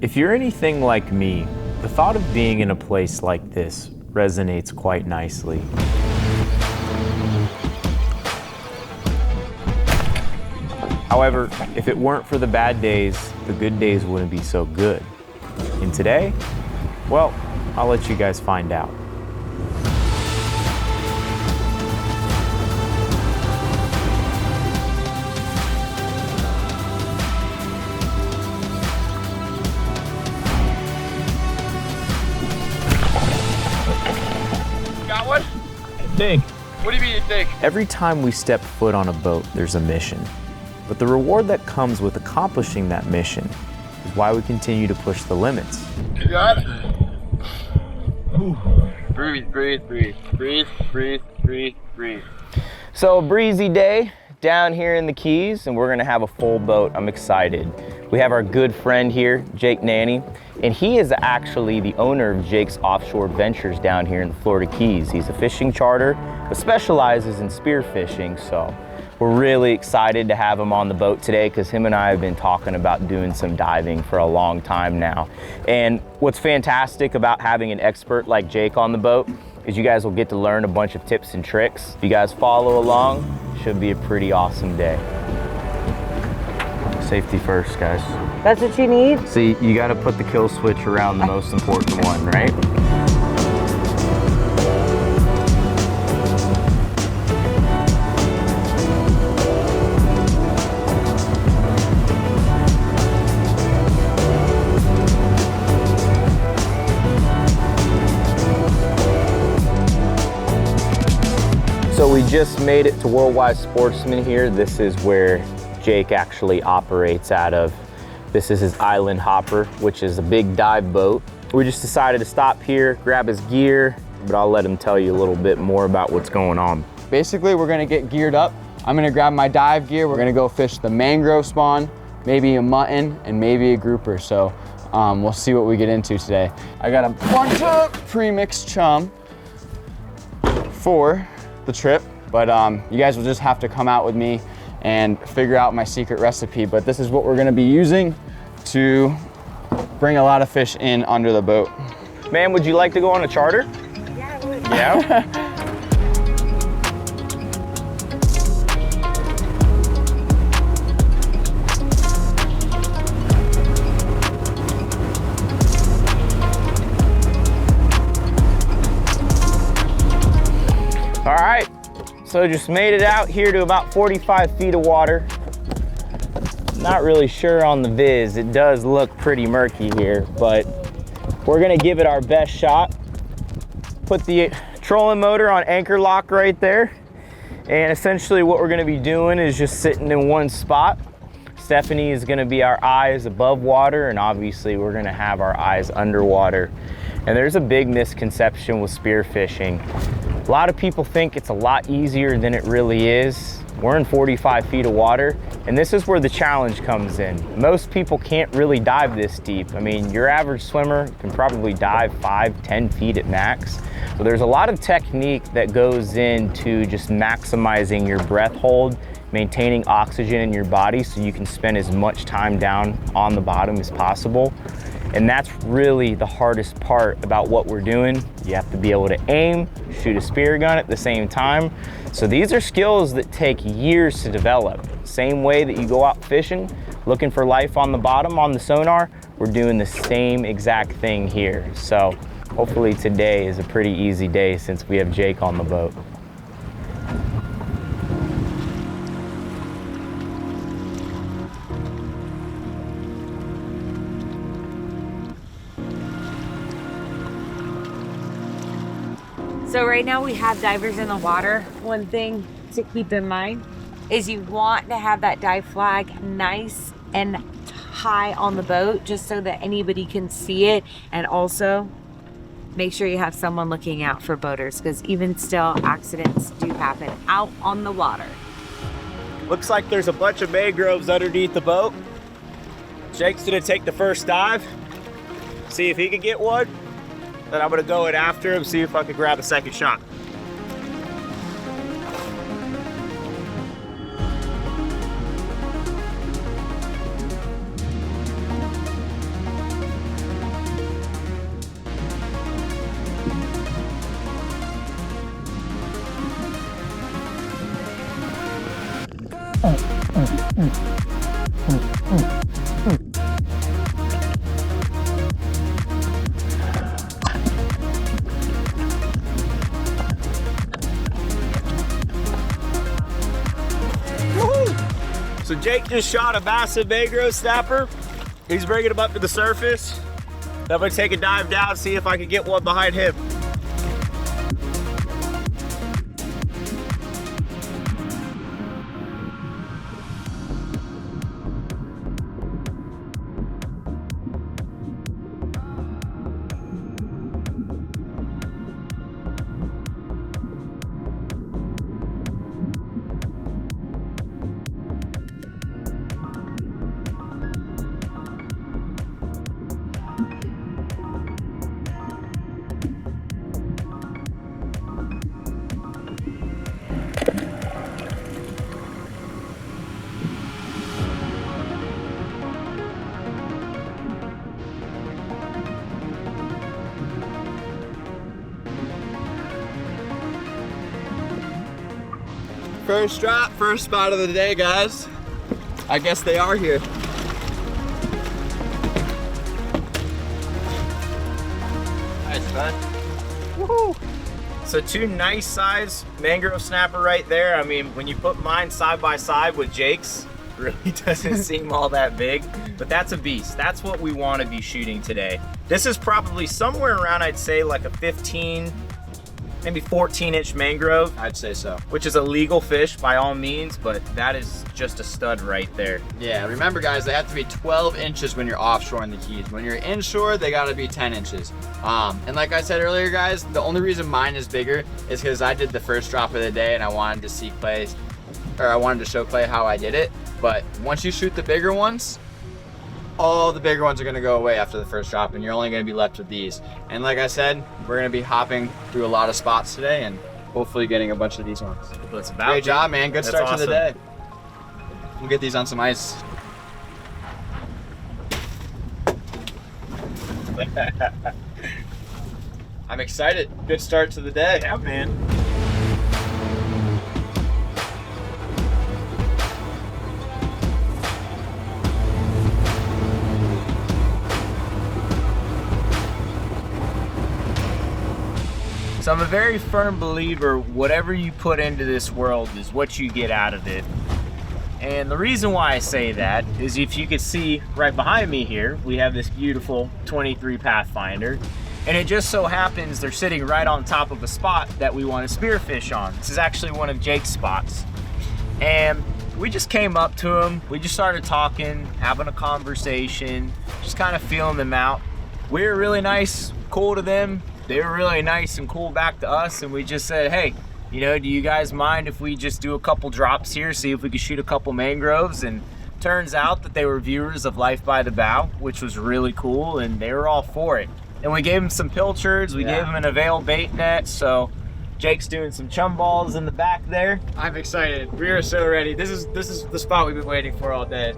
If you're anything like me, the thought of being in a place like this resonates quite nicely. However, if it weren't for the bad days, the good days wouldn't be so good. And today, well, I'll let you guys find out. Got one? I think. What do you mean you think? Every time we step foot on a boat, there's a mission. But the reward that comes with accomplishing that mission is why we continue to push the limits. You got it? Breathe, breathe, breathe, breathe, breathe, breathe, breathe. So a breezy day down here in the Keys, and we're gonna have a full boat. I'm excited. We have our good friend here, Jake Nanny, and he is actually the owner of Jake's Offshore Ventures down here in the Florida Keys. He's a fishing charter, but specializes in spearfishing, so we're really excited to have him on the boat today because him and I have been talking about doing some diving for a long time now. And what's fantastic about having an expert like Jake on the boat is you guys will get to learn a bunch of tips and tricks. If you guys follow along, should be a pretty awesome day. Safety first, guys. That's what you need? See, you gotta put the kill switch around the most important one, right? So we just made it to Worldwide Sportsman here. This is where Jake actually operates out of. This is his Island Hopper, which is a big dive boat. We just decided to stop here, grab his gear, but I'll let him tell you a little bit more about what's going on. Basically, we're gonna get geared up. I'm gonna grab my dive gear. We're gonna go fish the mangrove spawn, maybe a mutton, and maybe a grouper. So we'll see what we get into today. I got a bunch of pre-mixed chum for the trip, but you guys will just have to come out with me and figure out my secret recipe. But this is what we're gonna be using to bring a lot of fish in under the boat. Man, would you like to go on a charter? Yeah, I would. Yeah? All right, so just made it out here to about 45 feet of water. Not really sure on the viz. It does look pretty murky here, but we're gonna give it our best shot. Put the trolling motor on anchor lock right there. And essentially what we're gonna be doing is just sitting in one spot. Stephanie is gonna be our eyes above water, and obviously we're gonna have our eyes underwater. And there's a big misconception with spearfishing. A lot of people think it's a lot easier than it really is. We're in 45 feet of water, and this is where the challenge comes in. Most people can't really dive this deep. I mean, your average swimmer can probably dive 5-10 feet at max. So there's a lot of technique that goes into just maximizing your breath hold, maintaining oxygen in your body so you can spend as much time down on the bottom as possible. And that's really the hardest part about what we're doing. You have to be able to aim, shoot a spear gun at the same time. So these are skills that take years to develop. Same way that you go out fishing, looking for life on the bottom on the sonar, we're doing the same exact thing here. So hopefully today is a pretty easy day since we have Jake on the boat. So right now we have divers in the water. One thing to keep in mind is you want to have that dive flag nice and high on the boat just so that anybody can see it, and also make sure you have someone looking out for boaters because even still accidents do happen out on the water. Looks like there's a bunch of mangroves underneath the boat. Jake's gonna take the first dive, see if he can get one. Then I'm gonna go in after him, see if I can grab a second shot. So Jake just shot a massive mangrove snapper. He's bringing him up to the surface. I'm gonna take a dive down, see if I can get one behind him. First drop, first spot of the day, guys. I guess they are here. Nice, bud. Woohoo! So 2 nice size mangrove snapper right there. I mean, when you put mine side by side with Jake's, it really doesn't seem all that big, but that's a beast. That's what we want to be shooting today. This is probably somewhere around, I'd say like a 15, maybe 14-inch mangrove. I'd say so. Which is a legal fish by all means, but that is just a stud right there. Yeah, remember guys, they have to be 12 inches when you're offshore in the Keys. When you're inshore, they gotta be 10 inches. And like I said earlier, guys, the only reason mine is bigger is because I did the first drop of the day and I wanted to see Clay, or I wanted to show Clay how I did it. But once you shoot the bigger ones, all the bigger ones are gonna go away after the first drop and you're only gonna be left with these. And like I said, we're gonna be hopping through a lot of spots today and hopefully getting a bunch of these ones. That's about Great job, man. Good That's start awesome. to the day. We'll get these on some ice. I'm excited. Good start to the day. Yeah, man. So I'm a very firm believer, whatever you put into this world is what you get out of it. And the reason why I say that is if you could see right behind me here, we have this beautiful 23 Pathfinder. And it just so happens they're sitting right on top of a spot that we want to spearfish on. This is actually one of Jake's spots. And we just came up to him. We just started talking, having a conversation, just kind of feeling them out. We were really nice, cool to them. They were really nice and cool back to us. And we just said, hey, you know, do you guys mind if we just do a couple drops here, see if we could shoot a couple mangroves? And turns out that they were viewers of Life by the Bow, which was really cool, and they were all for it. And we gave them some pilchards, we gave them an Avail bait net, so Jake's doing some chum balls in the back there. I'm excited. We are so ready. This is the spot we've been waiting for all day.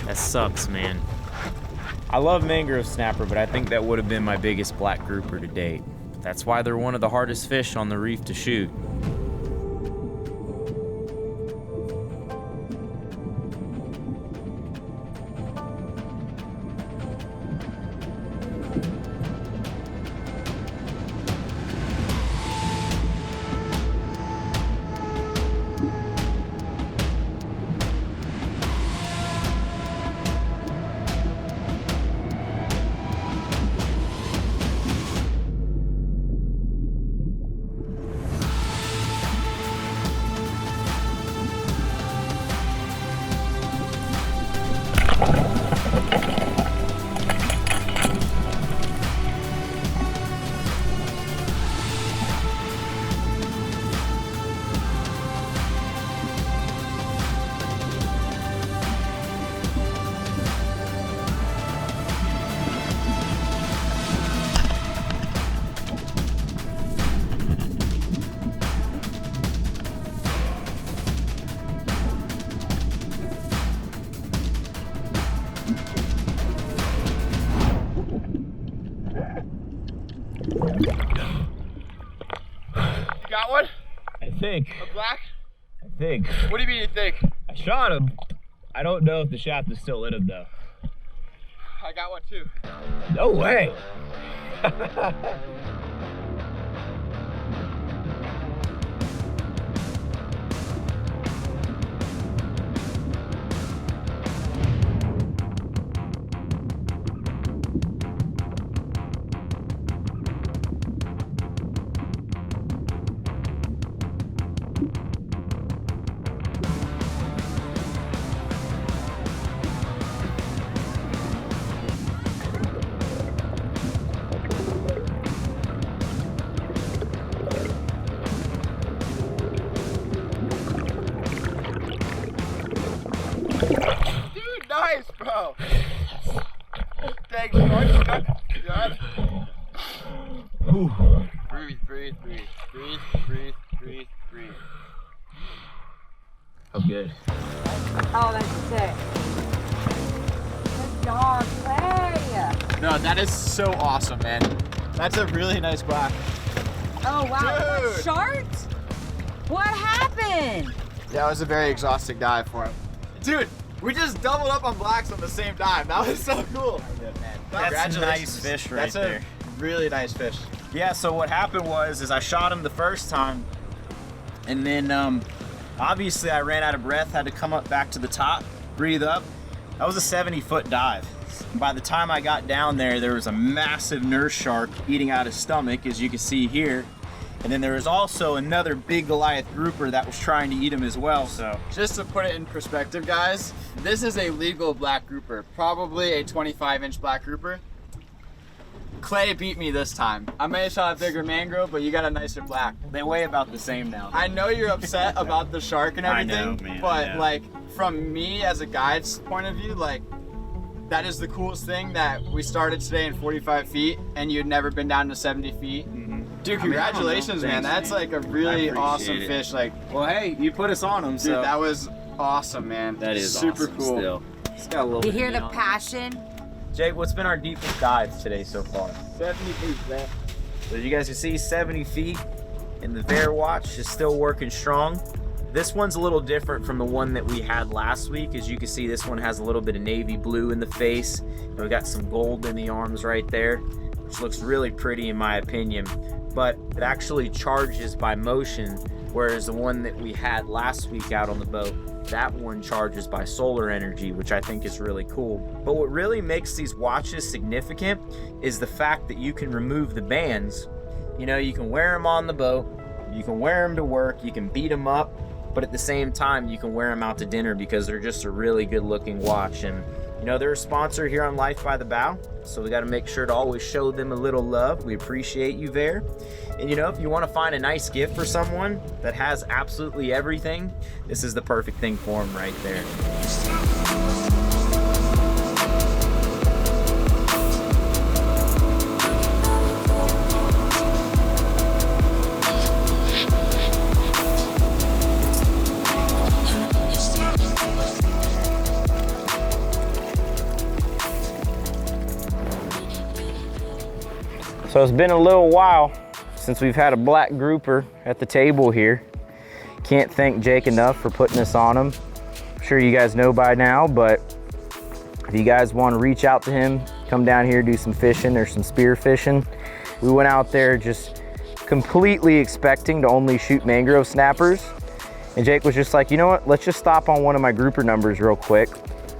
That sucks, man. I love mangrove snapper, but I think that would have been my biggest black grouper to date. That's why they're one of the hardest fish on the reef to shoot. think. A black? I think. What do you mean you think? I shot him. I don't know if the shaft is still in him though. I got one too. No way. Dude, nice, bro. Thanks, George. Good. Breathe, breathe, breathe, breathe, breathe, breathe, breathe. I'm good. Oh, that's sick. Good dog, play. No, that is so awesome, man. That's a really nice black. Oh, wow. Dude. Sharks? What happened? That was a very exhausting dive for him. Dude, we just doubled up on blacks on the same dive. That was so cool. That's a nice fish right there. That's a really nice fish. Yeah, so what happened was I shot him the first time, and then obviously I ran out of breath, had to come up back to the top, breathe up. That was a 70-foot dive. By the time I got down there, there was a massive nurse shark eating out his stomach, as you can see here. And then there was also another big Goliath grouper that was trying to eat him as well, so. Just to put it in perspective, guys, this is a legal black grouper, probably a 25-inch black grouper. Clay beat me this time. I may have shot a bigger mangrove, but you got a nicer black. They weigh about the same now. I know you're upset about the shark and I everything, know, man, but I know. like from me as a guide's point of view, like that is the coolest thing that we started today in 45 feet and you'd never been down to 70 feet. Dude, congratulations, man. Thanks, That's like a really I awesome appreciate it. fish. Like, Well, hey, you put us on them, dude, so. that was awesome, man. That is super awesome cool. Still. It's got a little You bit hear of the meat on it. passion? Jake, what's been our deepest dives today so far? 70 feet, man. So as you guys can see, 70 feet, and the Vaer watch is still working strong. This one's a little different from the one that we had last week. As you can see, this one has a little bit of navy blue in the face, and we got some gold in the arms right there, which looks really pretty in my opinion. But it actually charges by motion, whereas the one that we had last week out on the boat, that one charges by solar energy, which I think is really cool. But what really makes these watches significant is the fact that you can remove the bands. You know, you can wear them on the boat, you can wear them to work, you can beat them up, but at the same time, you can wear them out to dinner because they're just a really good looking watch. And you know, they're a sponsor here on Life by the Bow, so we got to make sure to always show them a little love. We appreciate you, Vaer. And you know, if you want to find a nice gift for someone that has absolutely everything, this is the perfect thing for them right there. So it's been a little while since we've had a black grouper at the table here. Can't thank Jake enough for putting this on him. I'm sure you guys know by now, but if you guys want to reach out to him, come down here, do some fishing or some spear fishing. We went out there just completely expecting to only shoot mangrove snappers. And Jake was just like, you know what, let's just stop on one of my grouper numbers real quick.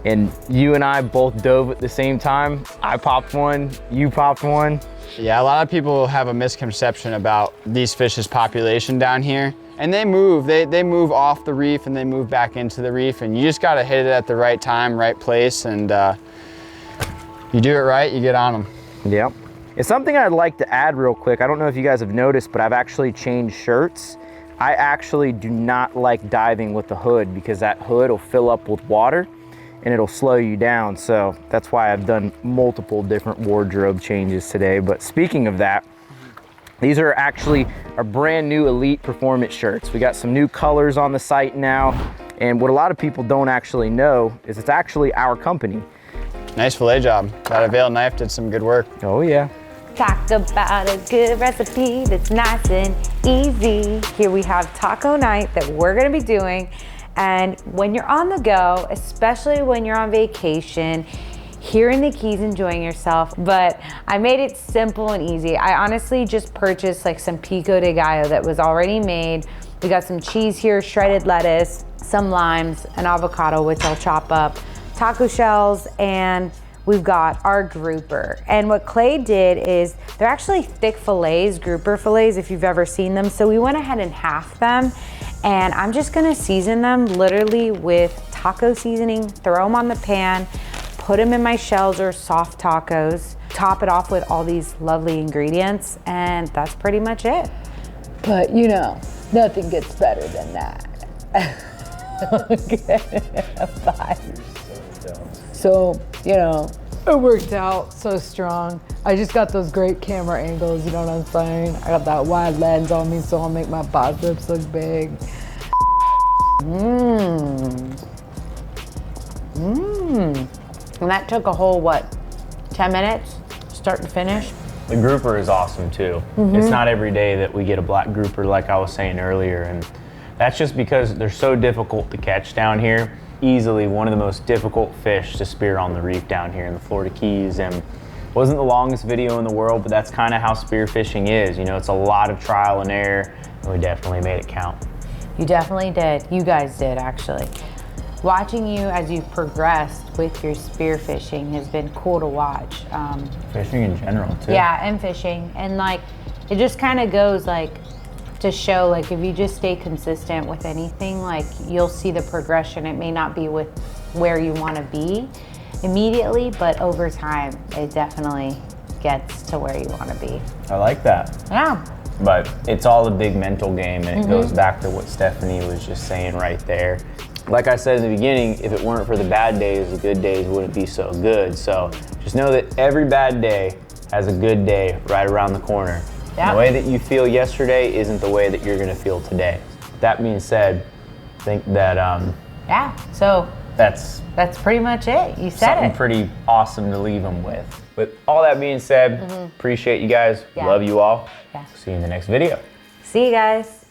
And you and I both dove at the same time. I popped one, you popped one. Yeah, a lot of people have a misconception about these fish's population down here. And they move, they move off the reef and they move back into the reef, and you just gotta hit it at the right time, right place, and you do it right, you get on them. Yep. It's something I'd like to add real quick. I don't know if you guys have noticed, but I've actually changed shirts. I actually do not like diving with the hood because that hood will fill up with water and it'll slow you down. So that's why I've done multiple different wardrobe changes today. But speaking of that, these are actually our brand new Elite Performance shirts. We got some new colors on the site now. And what a lot of people don't actually know is it's actually our company. Nice fillet job. That Avail knife did some good work. Oh yeah. talk about a good recipe that's nice and easy. Here we have taco night that we're gonna be doing. And when you're on the go, especially when you're on vacation, here in the Keys enjoying yourself, but I made it simple and easy. I honestly just purchased like some pico de gallo that was already made. We got some cheese here, shredded lettuce, some limes, an avocado, which I'll chop up, taco shells, and we've got our grouper. And what Clay did is, they're actually thick fillets, grouper fillets, if you've ever seen them. So we went ahead and halved them, and I'm just gonna season them literally with taco seasoning, throw them on the pan, put them in my shells or soft tacos, top it off with all these lovely ingredients, and that's pretty much it. But you know, nothing gets better than that. Okay, bye. So, you know, it worked out so strong. I just got those great camera angles, you know what I'm saying? I got that wide lens on me, so I'll make my biceps look big. And that took a whole, what, 10 minutes, start to finish? The grouper is awesome too. It's not every day that we get a black grouper like I was saying earlier, and that's just because they're so difficult to catch down here. Easily one of the most difficult fish to spear on the reef down here in the Florida Keys, and wasn't the longest video in the world, but that's kind of how spearfishing is. You know, it's a lot of trial and error, and we definitely made it count. You definitely did. You guys did, actually. Watching you as you've progressed with your spearfishing has been cool to watch. Fishing in general too. Yeah, and fishing. And like, it just kind of goes like to show, like, if you just stay consistent with anything, like, you'll see the progression. It may not be with where you want to be immediately, but over time, it definitely gets to where you want to be. I like that. Yeah. But it's all a big mental game, and it goes back to what Stephanie was just saying right there. Like I said in the beginning, if it weren't for the bad days, the good days wouldn't be so good. So just know that every bad day has a good day right around the corner. Yeah. The way that you feel yesterday isn't the way that you're gonna feel today. That being said, I think that Yeah, so that's pretty much it. You said something it. pretty awesome to leave them with. With all that being said, appreciate you guys. Yeah. Love you all. Yeah. See you in the next video. See you guys.